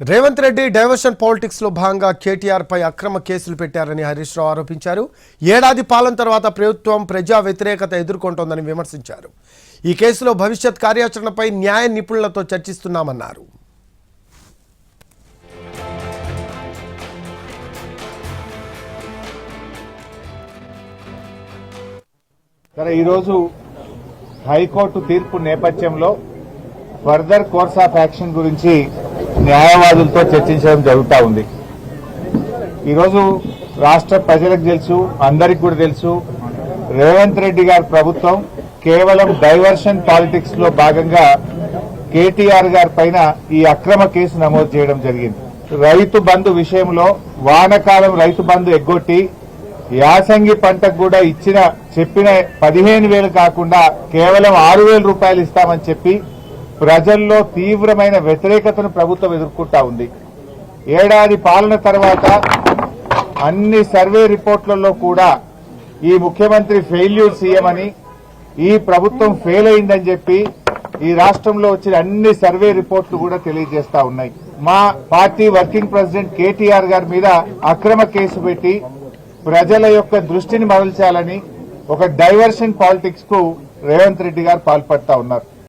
Revanth Reddy diversion politics లో భాగంగా కేటీఆర్ పై అక్రమ కేసులు పెట్టారని హరీష్ రావు ఆరోపించారు. ఏడాది పాలన తర్వాత ప్రభుత్వం ప్రజా వ్యతిరేకత ఎదుర్కొంటోందని విమర్శించారు. ఈ కేసులో భవిష్యత్ కార్యాచరణపై న్యాయ నిపుణులతో చర్చిస్తున్నామన్నారు. ఈరోజు హైకోర్టు తీర్పు నేపథ్యంలో ఫర్దర్ కోర్స్ ఆఫ్ యాక్షన్ గురించి న్యాయవాదులతో చర్చించడం జరుగుతూ ఉంది. ఈరోజు రాష్ట్ర ప్రజలకు తెలుసు, అందరికి కూడా తెలుసు, రేవంత్ రెడ్డి గారి ప్రభుత్వం కేవలం డైవర్షన్ పాలిటిక్స్ లో భాగంగా కేటీఆర్ గారి పైన ఈ అక్రమ కేసు నమోదు చేయడం జరిగింది. రైతు బంధు విషయంలో వానకాలం రైతు బంధు ఎగ్గొట్టి యాసంగి పంటకు కూడా చెప్పిన 15,000 కాకుండా కేవలం 6,000 రూపాయలు ఇస్తామని చెప్పి ప్రజల్లో తీవ్రమైన వ్యతిరేకతను ప్రభుత్వం ఎదుర్కొంటా ఉంది. ఏడాది పాలన తర్వాత అన్ని సర్వే రిపోర్ట్లలో కూడా ఈ ముఖ్యమంత్రి ఫెయిల్యూర్ సీఎం అని, ఈ ప్రభుత్వం ఫెయిల్ అయిందని చెప్పి ఈ రాష్ట్రంలో వచ్చిన అన్ని సర్వే రిపోర్ట్లు కూడా తెలియజేస్తా ఉన్నాయి. మా పార్టీ వర్కింగ్ ప్రెసిడెంట్ కేటీఆర్ గారి మీద అక్రమ కేసు పెట్టి ప్రజల యొక్క దృష్టిని మరల్చాలని ఒక డైవర్షన్ పాలిటిక్స్ కు రేవంత్ రెడ్డి గారు పాల్పడతా ఉన్నారు.